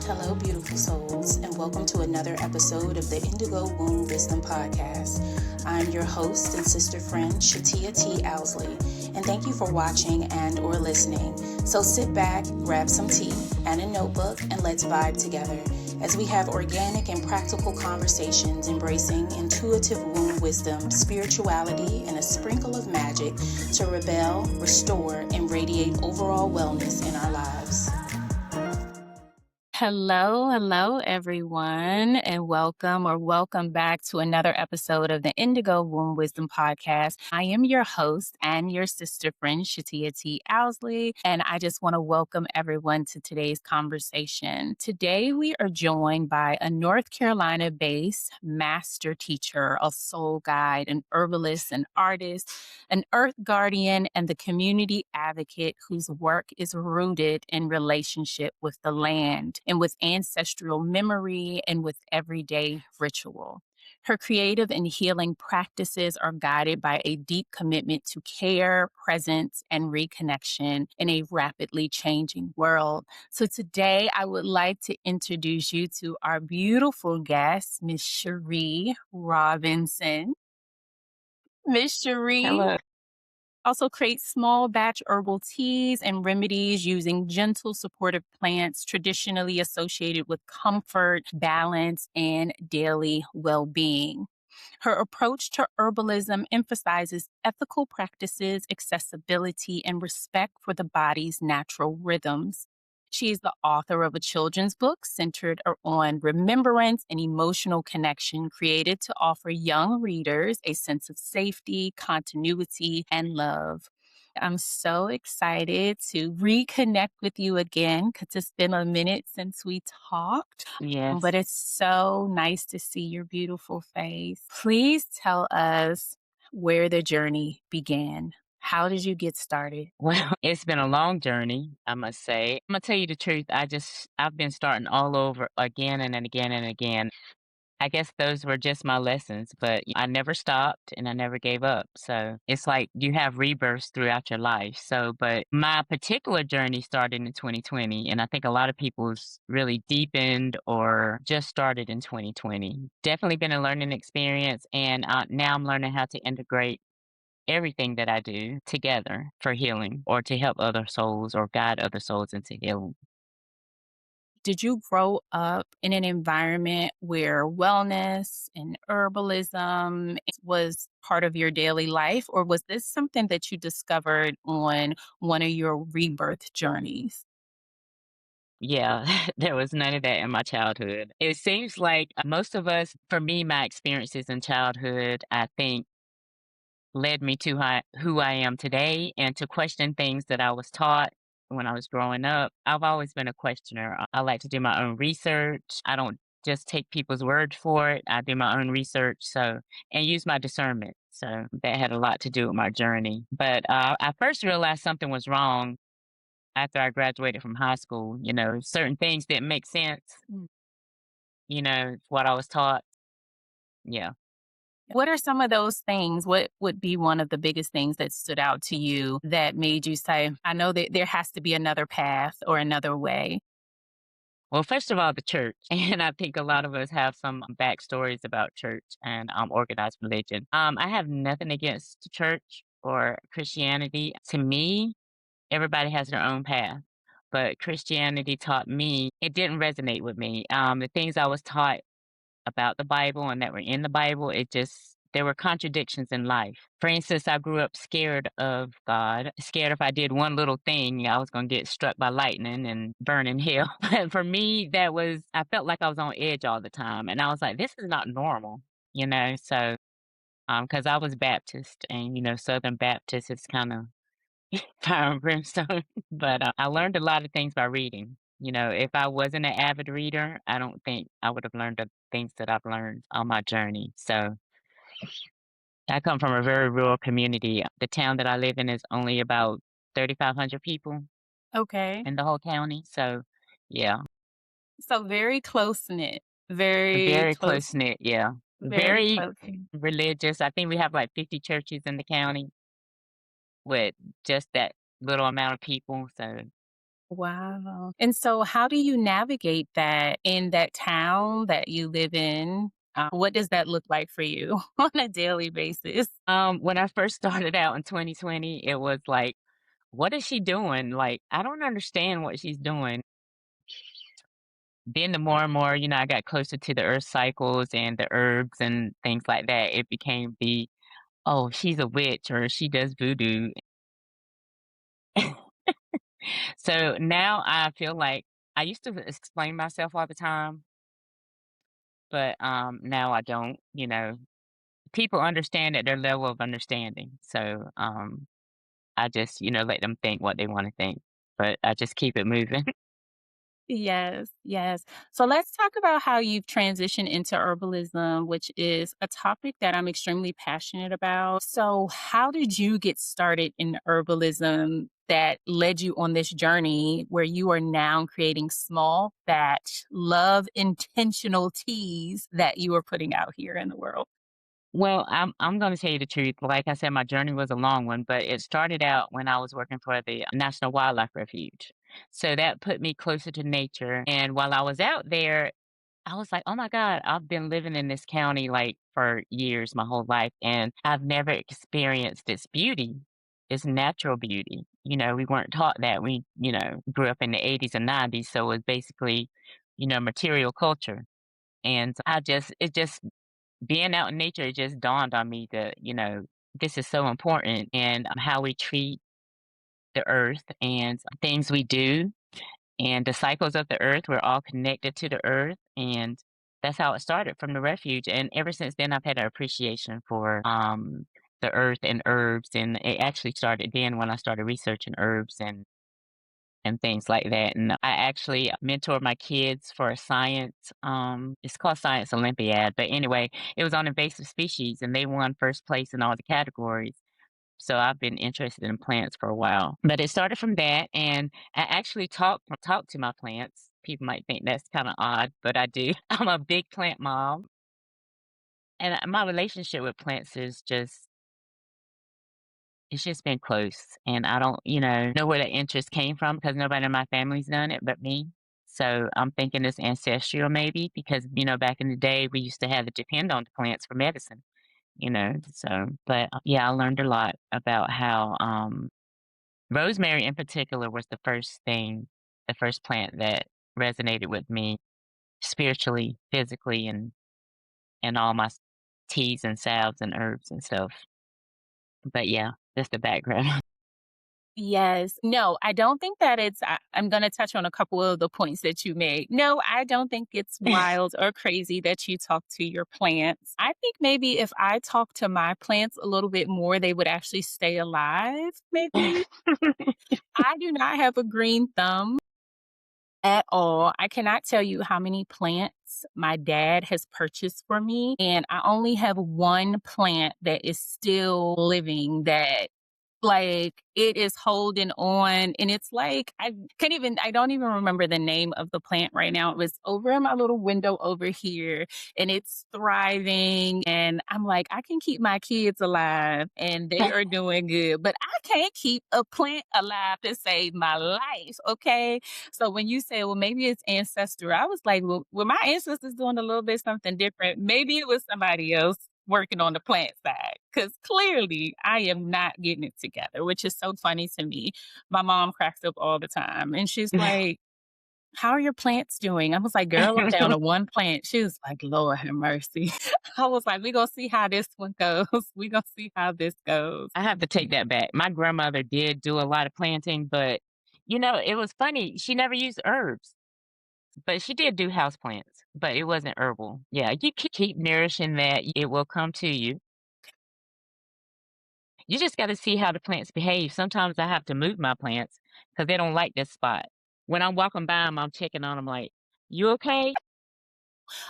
hello, beautiful souls, and welcome to another episode of the Indigo Womb Wisdom podcast. I'm your host and sister friend, Shatia Owsley, and thank you for watching and or listening. So sit back, grab some tea and a notebook, and let's vibe together as we have organic and practical conversations embracing intuitive womb wisdom, spirituality, and a sprinkle of magic to rebel, restore, and radiate overall wellness in our lives. Hello, everyone, and welcome back to another episode of the Indigo Womb Wisdom podcast. I am your host and your sister friend, Shatia Owsley, and I just want to welcome everyone to today's conversation. Today, we are joined by a North Carolina-based master teacher, a soul guide, an herbalist, an artist, an earth guardian, and the community advocate whose work is rooted in relationship with the land and with ancestral memory and with everyday ritual. Her creative and healing practices are guided by a deep commitment to care, presence, and reconnection in a rapidly changing world. So today, I would like to introduce you to our beautiful guest, Miss Sherryreed Robinson. Miss Sherryreed Hello. also creates small batch herbal teas and remedies using gentle supportive plants traditionally associated with comfort, balance, and daily well-being. Her approach to herbalism emphasizes ethical practices, accessibility, and respect for the body's natural rhythms. She is the author of a children's book centered on remembrance and emotional connection, created to offer young readers a sense of safety, continuity, and love. I'm so excited to reconnect with you again because it's been a minute since we talked. Yes. But it's so nice to see your beautiful face. Please tell us where the journey began. How did you get started? Well, it's been a long journey, I must say. I'm gonna tell you the truth. I've been starting all over again and again and again. I guess those were just my lessons, but I never stopped and I never gave up. So it's like you have rebirths throughout your life. But my particular journey started in 2020, and I think a lot of people's really deepened or just started in 2020. Definitely been a learning experience, and now I'm learning how to integrate everything that I do together for healing or to help other souls or guide other souls into healing. Did you grow up in an environment where wellness and herbalism was part of your daily life, or was this something that you discovered on one of your rebirth journeys? Yeah, there was none of that in my childhood. It seems like most of us, for me, my experiences in childhood, I think led me to who I am today and to question things that I was taught when I was growing up. I've always been a questioner. I like to do my own research. I don't just take people's word for it. I do my own research and use my discernment. So that had a lot to do with my journey. But I first realized something was wrong after I graduated from high school. Certain things didn't make sense, what I was taught. Yeah. What are some of those things? What would be one of the biggest things that stood out to you that made you say, I know that there has to be another path or another way? Well, first of all, the church. And I think a lot of us have some backstories about church and organized religion. I have nothing against the church or Christianity. To me, everybody has their own path. But Christianity taught me, it didn't resonate with me. The things I was taught about the Bible and that were in the Bible, there were contradictions in life. For instance, I grew up scared of God, scared if I did one little thing, I was going to get struck by lightning and burn in hell. But for me, I felt like I was on edge all the time. And I was like, this is not normal, So, because I was Baptist and, Southern Baptist is kind of fire and brimstone. But I learned a lot of things by reading. If I wasn't an avid reader, I don't think I would have learned the things that I've learned on my journey. So I come from a very rural community. The town that I live in is only about 3,500 people Okay. in the whole county. So, yeah, So very close knit, very very close, close knit. Yeah, very very close. religious. I think we have like 50 churches in the county with just that little amount of people. So, Wow. And so how do you navigate that in that town that you live in? What does that look like for you on a daily basis? When I first started out in 2020, it was like, "What is she doing?" Like, I don't understand what she's doing. Then the more and more, I got closer to the earth cycles and the herbs and things like that, it became "Oh, she's a witch," or "She does voodoo." So now I feel like I used to explain myself all the time, but, now I don't, People understand at their level of understanding. So, I just, let them think what they wanna think, but I just keep it moving. Yes, yes. So let's talk about how you've transitioned into herbalism, which is a topic that I'm extremely passionate about. So, how did you get started in herbalism that led you on this journey where you are now creating small batch, love intentional teas that you are putting out here in the world? Well, I'm gonna tell you the truth. Like I said, my journey was a long one, but it started out when I was working for the National Wildlife Refuge. So that put me closer to nature. And while I was out there, I was like, "Oh my god, I've been living in this county like for years, my whole life, and I've never experienced its beauty, its natural beauty." We weren't taught that. We, grew up in the 80s and 90s, so it was basically, material culture. And it just being out in nature, it just dawned on me that, this is so important and how we treat the earth and things we do and the cycles of the earth. We're all connected to the earth. And that's how it started from the refuge. And ever since then, I've had an appreciation for the earth and herbs. And it actually started then when I started researching herbs and things like that. And I actually mentor my kids for a science, it's called Science Olympiad. But anyway, it was on invasive species and they won first place in all the categories. So I've been interested in plants for a while. But it started from that and I actually talk to my plants. People might think that's kind of odd, but I do. I'm a big plant mom. And my relationship with plants is just it's just been close, and I don't, know where that interest came from because nobody in my family's done it but me. So I'm thinking it's ancestral maybe because, back in the day, we used to have to depend on the plants for medicine, so but, yeah, I learned a lot about how, rosemary in particular was the first plant that resonated with me spiritually, physically, and all my teas and salves and herbs and stuff. But, yeah, that's the background. Yes. No, I don't think that I'm going to touch on a couple of the points that you made. No, I don't think it's wild or crazy that you talk to your plants. I think maybe if I talk to my plants a little bit more, they would actually stay alive, maybe. I do not have a green thumb at all. I cannot tell you how many plants my dad has purchased for me, and I only have one plant that is still living that it is holding on, and it's like, I don't even remember the name of the plant right now. It was over in my little window over here, and it's thriving, and I'm like, "I can keep my kids alive, and they are doing good, but I can't keep a plant alive to save my life," okay? So when you say, "Well, maybe it's ancestral," I was like, "Well, were my ancestors doing a little bit something different? Maybe it was somebody else working on the plant side, because clearly I am not getting it together," which is so funny to me. My mom cracks up all the time and she's like, "How are your plants doing?" I was like, "Girl, I'm down to one plant." She was like, "Lord have mercy." I was like, "We gonna see how this one goes. We gonna see how this goes." I have to take that back. My grandmother did do a lot of planting, but, it was funny. She never used herbs, but she did do house plants, but it wasn't herbal. Yeah, you keep nourishing that, it will come to you. You just gotta see how the plants behave. Sometimes I have to move my plants because they don't like this spot. When I'm walking by them, I'm checking on them like, "You okay?"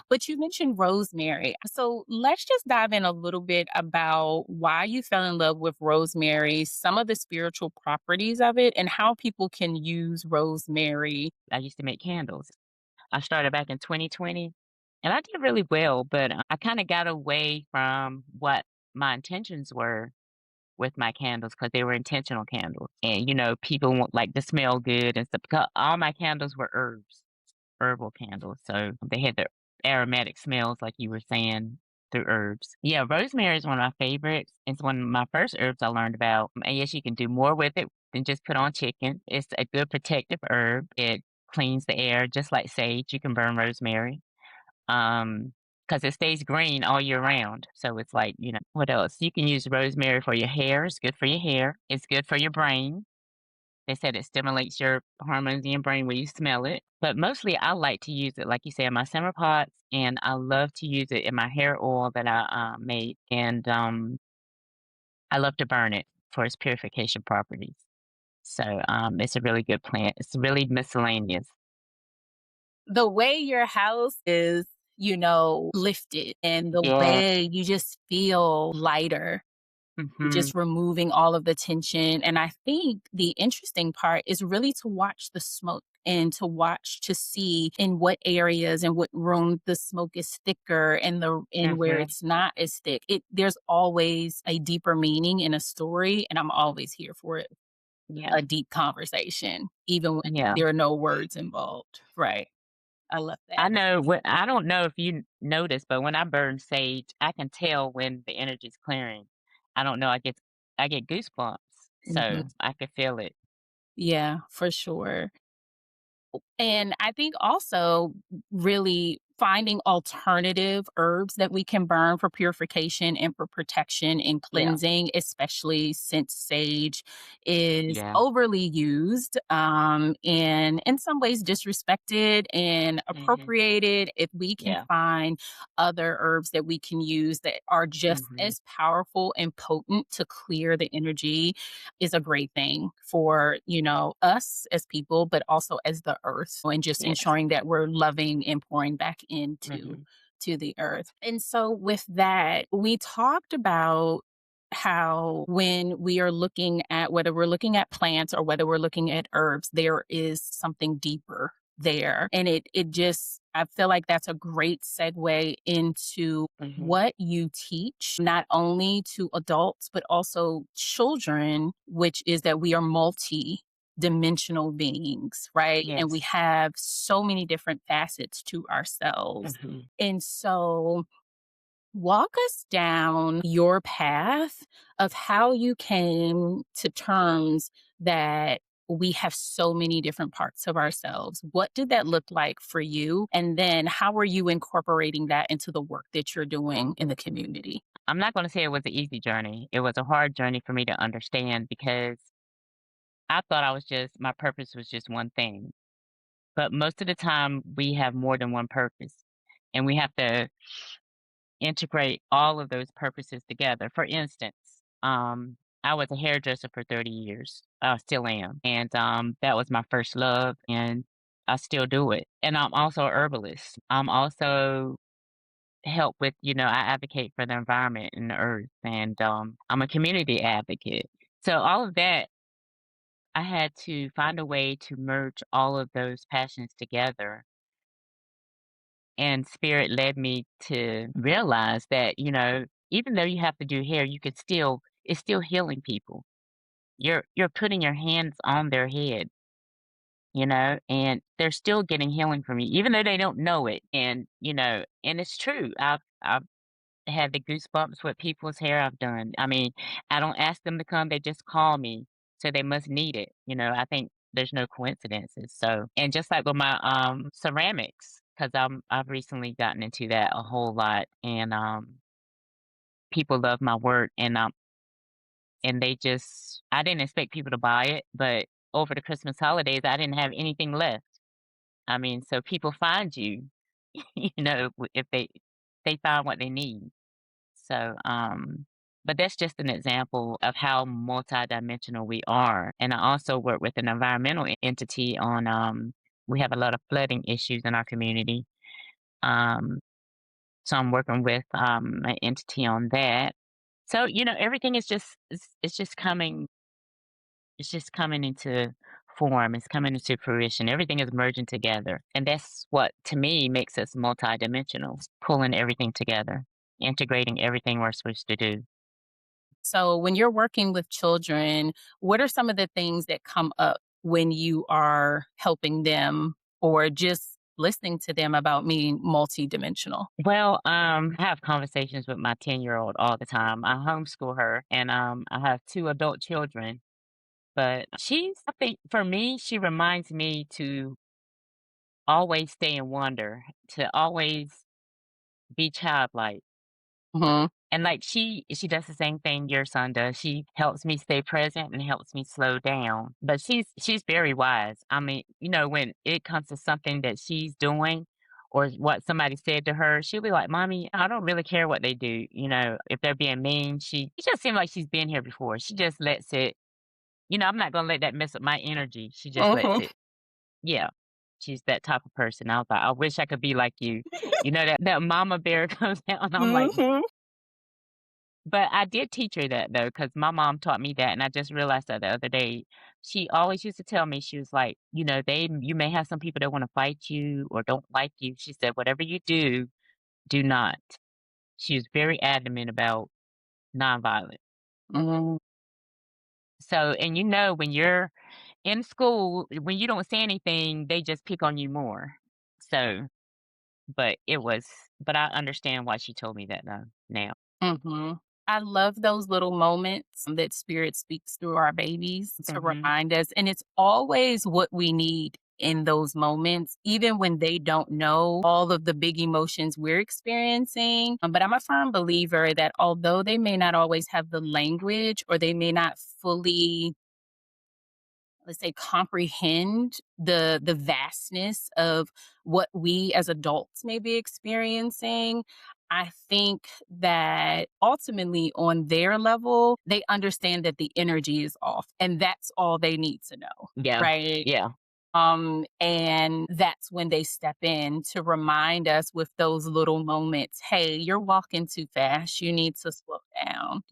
But you mentioned rosemary. So let's just dive in a little bit about why you fell in love with rosemary, some of the spiritual properties of it, and how people can use rosemary. I used to make candles. I started back in 2020, and I did really well, but I kinda got away from what my intentions were. with my candles because they were intentional candles. And, people want like to smell good and stuff. 'Cause all my candles were herbal candles. So they had the aromatic smells, like you were saying, through herbs. Yeah, rosemary is one of my favorites. It's one of my first herbs I learned about. And yes, you can do more with it than just put on chicken. It's a good protective herb. It cleans the air, just like sage. You can burn rosemary. Because it stays green all year round. So it's like, what else? You can use rosemary for your hair. It's good for your hair. It's good for your brain. They said it stimulates your hormones in your brain when you smell it. But mostly I like to use it, like you say, in my simmer pots, and I love to use it in my hair oil that I made. And I love to burn it for its purification properties. So it's a really good plant. It's really miscellaneous. The way your house is, lifted and the Yeah. way you just feel lighter, Hmm. just removing all of the tension. And I think the interesting part is really to watch the smoke and to watch to see in what areas and what room the smoke is thicker and where Hmm. it's not as thick. There's always a deeper meaning in a story, and I'm always here for it. Yeah. A deep conversation, even when Yeah. there are no words involved. Right. I love that. I don't know if you notice, but when I burn sage, I can tell when the energy's clearing. I don't know, I get goosebumps, so Mhm. I could feel it. Yeah, for sure. And I think also really finding alternative herbs that we can burn for purification and for protection and Yeah. cleansing, especially since sage is Yeah. overly used and in some ways disrespected and Mhm. appropriated. If we can Yeah. find other herbs that we can use that are just Mhm. as powerful and potent to clear the energy is a great thing for, us as people, but also as the earth and just Yes. ensuring that we're loving and pouring back into Mhm. to the earth. And so with that, we talked about how when we are looking at whether we're looking at plants or whether we're looking at herbs, there is something deeper there. And it just I feel like that's a great segue into Mhm. what you teach, not only to adults, but also children, which is that we are multi dimensional beings, right? And we Yes. have so many different facets to ourselves. Mhm. And so, walk us down your path of how you came to terms that we have so many different parts of ourselves. What did that look like for you? And then how are you incorporating that into the work that you're doing in the community? I'm not gonna say it was an easy journey. It was a hard journey for me to understand because I thought my purpose was just one thing. But most of the time, we have more than one purpose, and we have to integrate all of those purposes together. For instance, I was a hairdresser for 30 years. I still am. And that was my first love, and I still do it. And I'm also a herbalist. I'm also help with, I advocate for the environment and the earth, and I'm a community advocate. So all of that, I had to find a way to merge all of those passions together. And spirit led me to realize that, even though you have to do hair, it's still healing people. You're putting your hands on their head, and they're still getting healing from you, even though they don't know it. And it's true. I've had the goosebumps with people's hair I've done. I mean, I don't ask them to come, they just call me, so they must need it. I think there's no coincidences. So, and just like with my ceramics, because I've recently gotten into that a whole lot, and people love my work, and they just I didn't expect people to buy it, but over the Christmas holidays I didn't have anything left. I mean, so people find you, if they find what they need. So, but that's just an example of how multidimensional we are. And I also work with an environmental entity on, we have a lot of flooding issues in our community. Um, so I'm working with an entity on that. So, everything is it's just coming into form. It's coming into fruition. Everything is merging together. And that's what, to me, makes us multidimensional, pulling everything together, integrating everything we're supposed to do. So, when you're working with children, what are some of the things that come up when you are helping them or just listening to them about being multidimensional? Well, I have conversations with my 10-year-old all the time. I homeschool her and I have 2 adult children, but I think for me, she reminds me to always stay in wonder, to always be childlike. Mhm. And like she does the same thing your son does. She helps me stay present and helps me slow down. But she's very wise. I mean, when it comes to something that she's doing or what somebody said to her, she'll be like, "Mommy, I don't really care what they do. If they're being mean, she just seems like she's been here before. She just lets it, I'm not gonna let that mess up my energy. She just lets Mhm. it." Yeah. She's that type of person. I was like, I wish I could be like you. That mama bear comes out and I'm like, Mhm. but I did teach her that though, because my mom taught me that, and I just realized that the other day. She always used to tell me, she was like, you may have some people that wanna fight you or don't like you. She said, "Whatever you do, do not." She was very adamant about nonviolence. Mhm. So, and when you're in school, when you don't say anything, they just pick on you more. So, but I understand why she told me that though, now. Mhm. I love those little moments that spirit speaks through our babies to Mhm. remind us, and it's always what we need in those moments, even when they don't know all of the big emotions we're experiencing. But I'm a firm believer that although they may not always have the language or they may not fully, let's say, comprehend the vastness of what we as adults may be experiencing, I think that ultimately on their level they understand that the energy is off, and that's all they need to know, Yeah. right? Yeah. And that's when they step in to remind us with those little moments, hey, you're walking too fast. You need to slow down.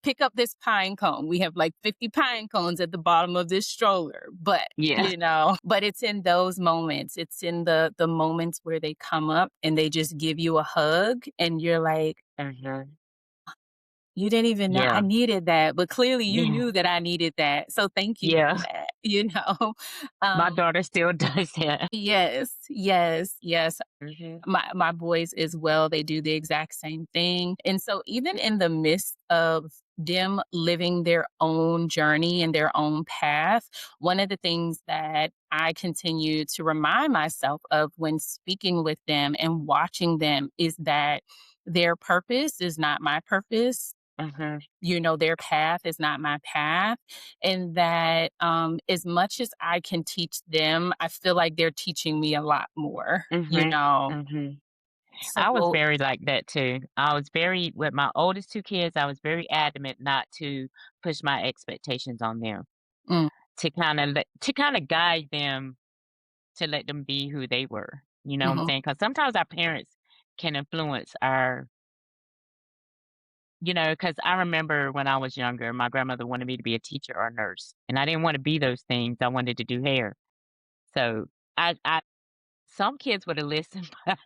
Pick up this pine cone. We have like 50 pine cones at the bottom of this stroller. But, Yeah. but it's in those moments. It's in the moments where they come up and they just give you a hug and you're like, Mhm. you didn't even know I Yeah. needed that, but clearly you Yeah. knew that I needed that. So thank you Yeah. for that. My Um, daughter still does that. Yes, yes, yes. Mhm. My boys as well, they do the exact same thing. And so even in the midst of them living their own journey and their own path, one of the things that I continue to remind myself of when speaking with them and watching them is that their purpose is not my purpose. Mhm. Their path is not my path. And that as much as I can teach them, I feel like they're teaching me a lot more, you Mhm. know? Mhm. I was So very like that too. I was very with my oldest 2 kids, I was very adamant not to push my expectations on them, mm, to kinda guide them, to let them be who they were, you know what I'm mhm, saying? Because sometimes our parents can influence because I remember when I was younger, my grandmother wanted me to be a teacher or a nurse, and I didn't wanna be those things, I wanted to do hair. So, I some kids would have listened, but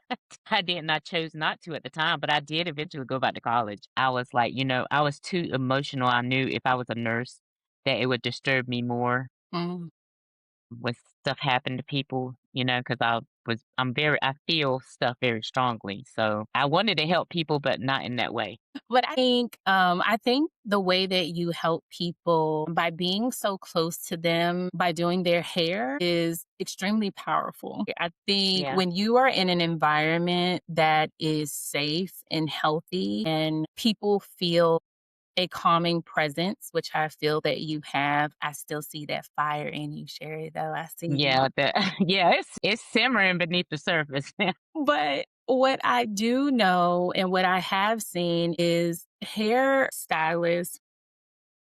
I didn't. I chose not to at the time, but I did eventually go back to college. I was like, I was too emotional. I knew if I was a nurse that it would disturb me more mm. when stuff happened to people, because I feel stuff very strongly. So I wanted to help people, but not in that way. But I think the way that you help people by being so close to them, by doing their hair is extremely powerful. I think Yeah. when you are in an environment that is safe and healthy and people feel a calming presence, which I feel that you have. I still see that fire in you, Sherry, though. I see Yeah, you. yeah, it's simmering beneath the surface. But what I do know and what I have seen is hair stylists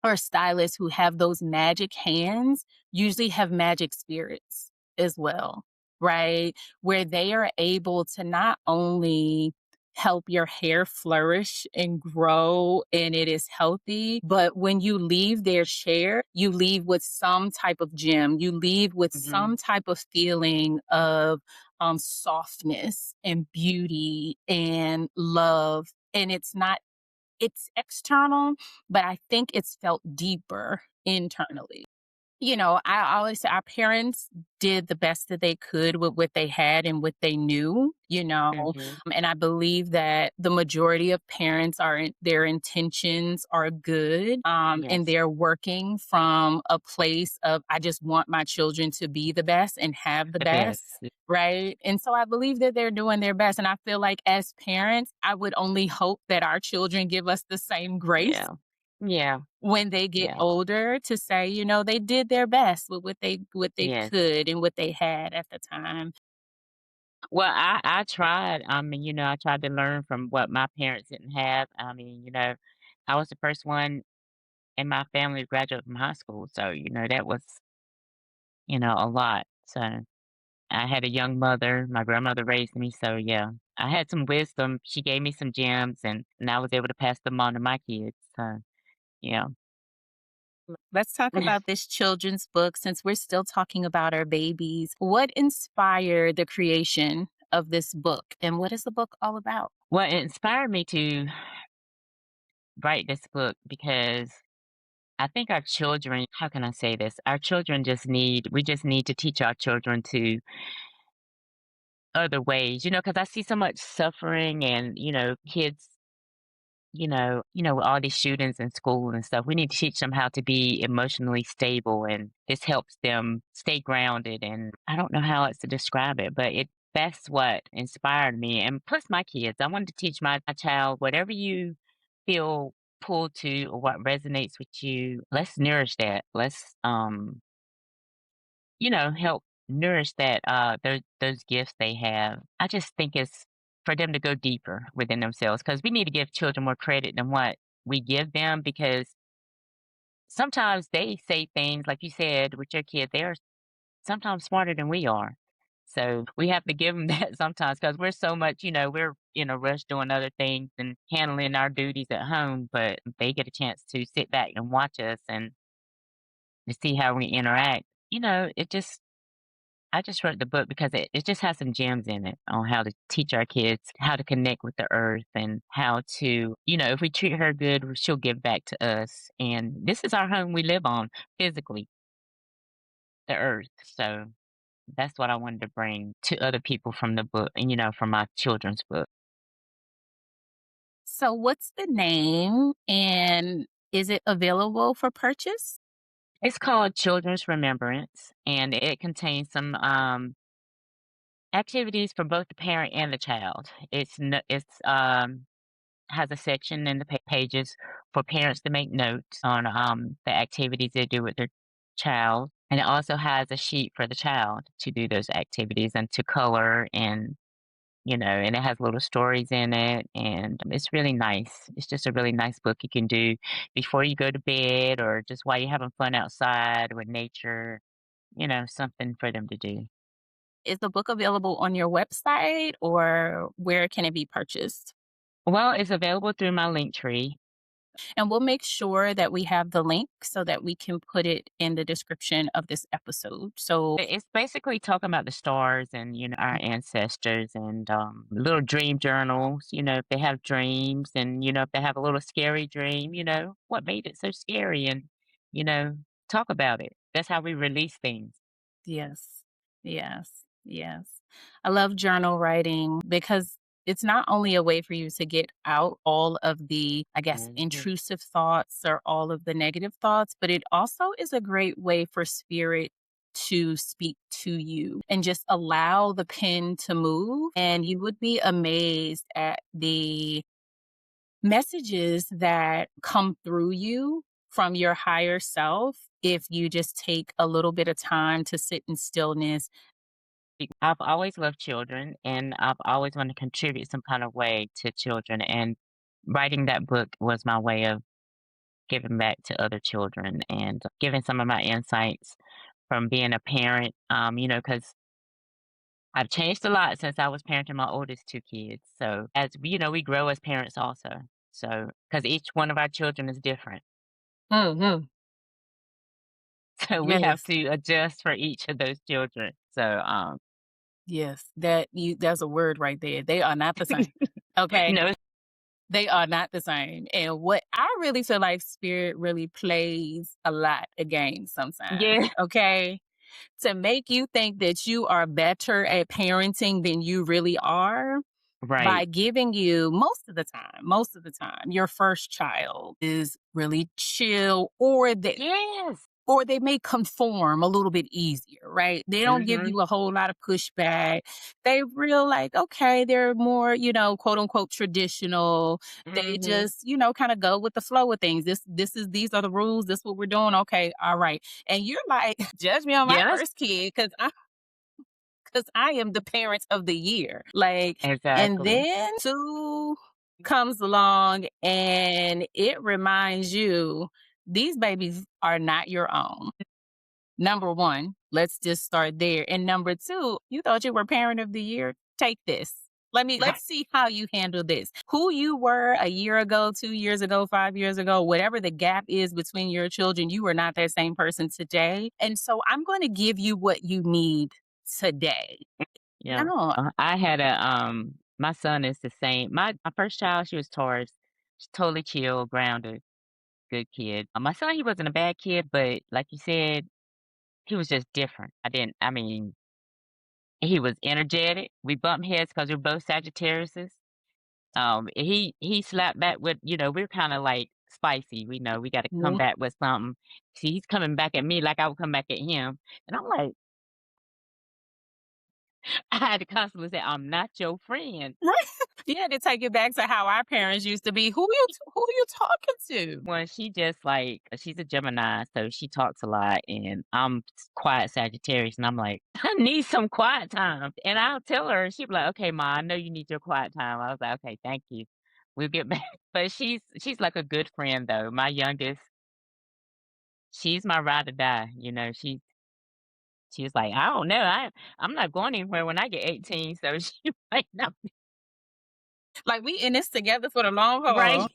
or stylists who have those magic hands usually have magic spirits as well, right? Where they are able to not only help your hair flourish and grow and it is healthy, but when you leave their chair, you leave with some type of gem. You leave with Mhm. some type of feeling of softness and beauty and love. And it's not it's external, but I think it's felt deeper internally. I always say our parents did the best that they could with what they had and what they knew. Mhm. And I believe that the majority of parents their intentions are good, and Yes. they're working from a place of, I just want my children to be the best and have the The best. best. Right. And so I believe that they're doing their best. And I feel like as parents, I would only hope that our children give us the same grace Yeah. Yeah. when they get Yeah. older, to say, they did their best with what they Yes. could and what they had at the time. Well, I tried. I mean, I tried to learn from what my parents didn't have. I mean, I was the first one in my family to graduate from high school, so that was a lot. So I had a young mother. My grandmother raised me, so yeah, I had some wisdom. She gave me some gems, and I was able to pass them on to my kids. So yeah. Let's talk about this children's book since we're still talking about our babies. What inspired the creation of this book, and what is the book all about? Well, it inspired me to write this book because I think our children, how can I say this? Our children we just need to teach our children to other ways, because I see so much suffering and, kids, with all these shootings in school and stuff. We need to teach them how to be emotionally stable, and this helps them stay grounded. And I don't know how else to describe it, but that's what inspired me. And plus my kids, I wanted to teach my child whatever you feel pulled to or what resonates with you, let's nourish that. Let's help nourish those gifts they have. I just think it's for them to go deeper within themselves because we need to give children more credit than what we give them because sometimes they say things like you said with your kid, they're sometimes smarter than we are. So we have to give them that sometimes because we're so much, we're in a rush doing other things and handling our duties at home, but they get a chance to sit back and watch us and to see how we interact. I just wrote the book because it just has some gems in it on how to teach our kids how to connect with the earth and how to, if we treat her good, she'll give back to us. And this is our home we live on physically, the earth. So that's what I wanted to bring to other people from the book and, from my children's book. So, what's the name, and is it available for purchase? It's called Children's Remembrance, and it contains some activities for both the parent and the child. It's has a section in the pages for parents to make notes on the activities they do with their child. And it also has a sheet for the child to do those activities and to color and it has little stories in it. And it's really nice. It's just a really nice book you can do before you go to bed or just while you're having fun outside with nature, something for them to do. Is the book available on your website, or where can it be purchased? Well, it's available through my link tree. And we'll make sure that we have the link so that we can put it in the description of this episode. So, It's basically talking about the stars and, our ancestors and, little dream journals, if they have dreams and, if they have a little scary dream, what made it so scary and, you know, talk about it. That's how we release things. yes, yes, yes. I love journal writing because it's not only a way for you to get out all of the, I guess, Mhm. intrusive thoughts or all of the negative thoughts, but it also is a great way for spirit to speak to you and just allow the pen to move. And you would be amazed at the messages that come through you from your higher self if you just take a little bit of time to sit in stillness. I've always loved children and I've always wanted to contribute some kind of way to children. And writing that book was my way of giving back to other children and giving some of my insights from being a parent, because I've changed a lot since I was parenting my oldest 2 kids. So, as we grow as parents also. So, because each one of our children is different. Mhm. So, we have Yes. to adjust for each of those children. So, Yes. That's a word right there. They are not the same. Okay. you know, They are not the same. And what I really feel like spirit really plays a lot of games sometimes, Yeah. okay? To make you think that you are better at parenting than you really are by Right. giving you most of the time, your first child is really chill, Yes. or they may conform a little bit easier, right? They don't give Mhm. you a whole lot of pushback. They real like, okay, they're more, quote unquote traditional. They Mhm. just, kind of go with the flow of things. These are the rules. This what we're doing. Okay, all right. And you're like, judge me on my Yes. first kid because I am the parent of the year. Like, and Exactly. then two comes along and it reminds you these babies are not your own. Number one, let's just start there. And number two, you thought you were parent of the year? Take this. Let's see how you handle this. Who you were a year ago, 2 years ago, 5 years ago, whatever the gap is between your children, you are not that same person today. And so I'm going to give you what you need today. Yeah. No, I had my son is the same. My first child, she was Taurus. She's totally chill, grounded, good kid. My son, he wasn't a bad kid, but like you said, he was just different. I mean, he was energetic. We bumped heads because 'cause we're both Sagittariuses. He slapped back with, we're kinda like spicy. We know we gotta come yeah. back with something. See, he's coming back at me like I would come back at him. And I'm like, I had to constantly say, "I'm not your friend." Right. You had to take it back to how our parents used to be. Who you talking to? Well, she just like she's a Gemini, so she talks a lot, and I'm quiet Sagittarius, and I'm like, I need some quiet time, and I'll tell her, and she'll be like, "Okay, ma, I know you need your quiet time." I was like, "Okay, thank you. We'll get back." But she's like a good friend though. My youngest, she's my ride or die. She's like, I don't know, I'm not going anywhere when I get 18, so she might not, Like we in this together for the long haul. right?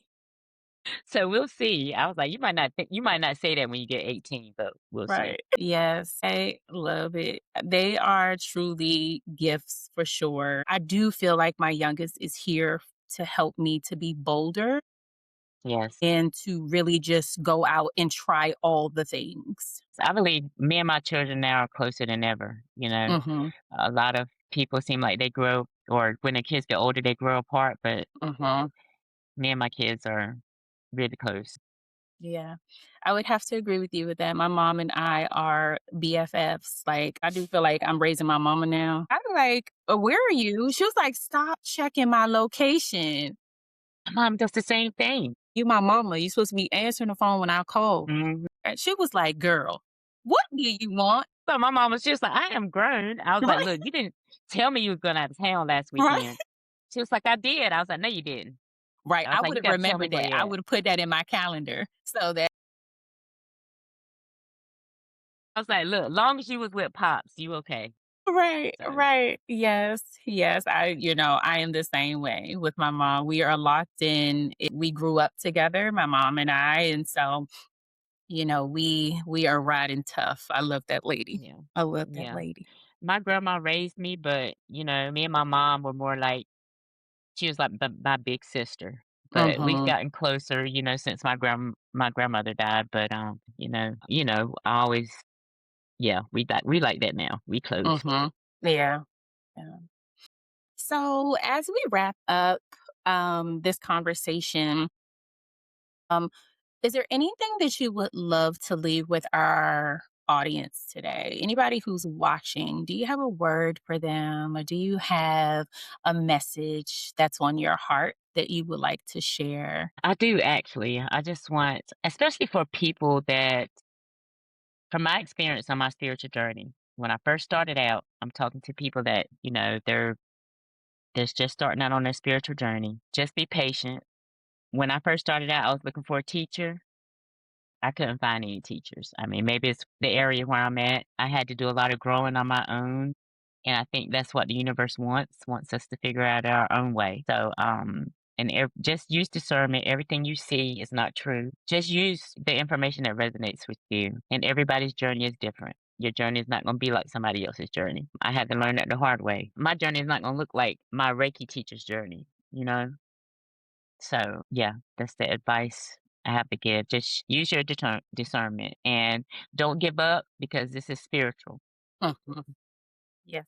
So we'll see. I was like, you might not say that when you get 18, but we'll see. Right. Yes, I love it. They are truly gifts for sure. I do feel like my youngest is here to help me to be bolder Yes. and to really just go out and try all the things. I believe me and my children now are closer than ever. Mhm. A lot of people seem like they grow, or when the kids get older, they grow apart, but Mhm. me and my kids are really close. Yeah. I would have to agree with you with that. My mom and I are BFFs. Like, I do feel like I'm raising my mama now. I'm like, where are you?" She was like, "Stop checking my location. My mom does the same thing. You my mama. You supposed to be answering the phone when I call." Mhm. And she was like, "Girl, what do you want?" So my mom was just like, "I am grown." I was like, Right, "Look, you didn't tell me you was going out of town last right, weekend." She was like, "I did." I was like, "No, you didn't." right. I was I like, would "You have gotta tell me remembered where that. you I at." would have put that in my calendar so that I was like, "Look, long as you was with pops, you okay." right, So, right. Yes, yes. I am the same way with my mom. We are locked in. We grew up together, my mom and I, and so we are riding tough. I love that lady. yeah. I love that Yeah. lady. My grandma raised me, but, me and my mom were more like she was like my big sister, but we've Mhm. gotten closer, since my grandmother died, but, I always yeah, we like that now. We close. Mhm. Yeah. Yeah. So as we wrap up this conversation, um, is there anything that you would love to leave with our audience today? Anybody who's watching, do you have a word for them or do you have a message that's on your heart that you would like to share? I do actually. I just want especially for people that from my experience on my spiritual journey, when I first started out, I'm talking to people that, they're just starting out on their spiritual journey. Just be patient. When I first started out, I was looking for a teacher. I couldn't find any teachers. I mean, maybe it's the area where I'm at. I had to do a lot of growing on my own. And I think that's what the universe wants us to figure out our own way. So, just use discernment. Everything you see is not true. Just use the information that resonates with you. And everybody's journey is different. Your journey is not going to be like somebody else's journey. I had to learn that the hard way. My journey is not going to look like my Reiki teacher's journey, you know? So, yeah, that's the advice I have to give. Just use your discernment and don't give up because this is spiritual. Mhm. Yes.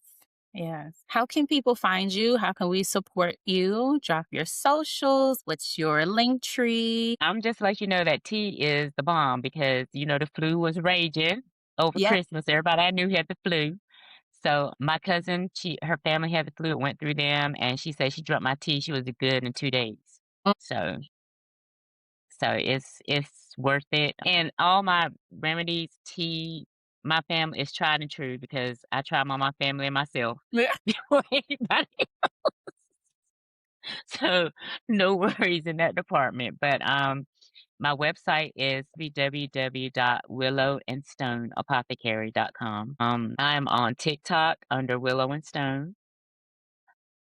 Yes. How can people find you? How can we support you? Drop your socials. What's your link tree? I'm just let you know that tea is the bomb because, the flu was raging over Yep. Christmas. Everybody I knew had the flu. So my cousin, her family had the flu. It went through them, and she said she drank my tea. She was good in 2 days. Mm. So it's worth it. And all my remedies, tea, my family is tried and true because I try 'em on my family and myself Yeah. before anybody. So no worries in that department. But my website is www.willowandstoneapothecary.com. I'm on TikTok under Willow and Stone.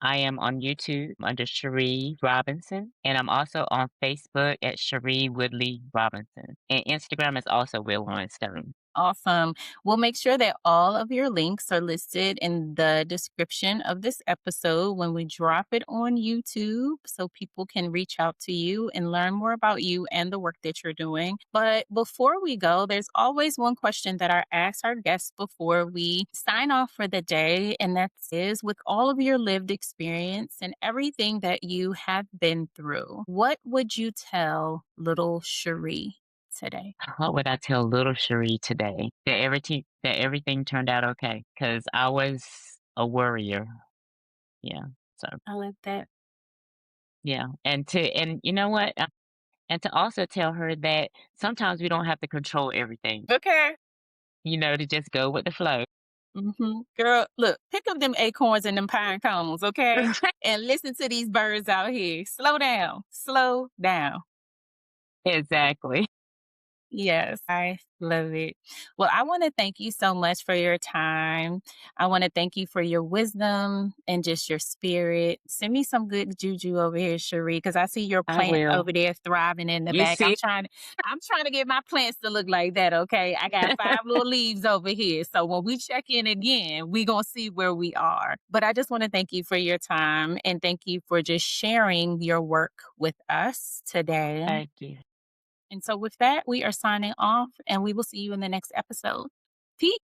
I am on YouTube under Sherryreed Robinson, and I'm also on Facebook at Sheree Woodley Robinson. And Instagram is also Willow and Stone. Awesome. We'll make sure that all of your links are listed in the description of this episode when we drop it on YouTube so people can reach out to you and learn more about you and the work that you're doing. But before we go, there's always one question that I ask our guests before we sign off for the day. And that is, with all of your lived experience and everything that you have been through, what would you tell little Cherie today? What would I tell little Cherie today? That everything turned out okay because I was a worrier. Yeah. So I like that. yeah, and you know what? And to also tell her that sometimes we don't have to control everything. Okay. To just go with the flow. Girl, look, pick up them acorns and them pine cones, okay? And listen to these birds out here. Slow down. Slow down. Exactly. Yes, I love it. Well, I want to thank you so much for your time. I want to thank you for your wisdom and just your spirit. Send me some good juju over here, Cherie, because I see your I plant will. over there thriving in the You back. see? I'm trying to get my plants to look like that, okay? I got five little leaves over here. So when we check in again, we gonna see where we are. But I just want to thank you for your time and thank you for just sharing your work with us today. Thank you. And so, with that, we are signing off and we will see you in the next episode. Peace.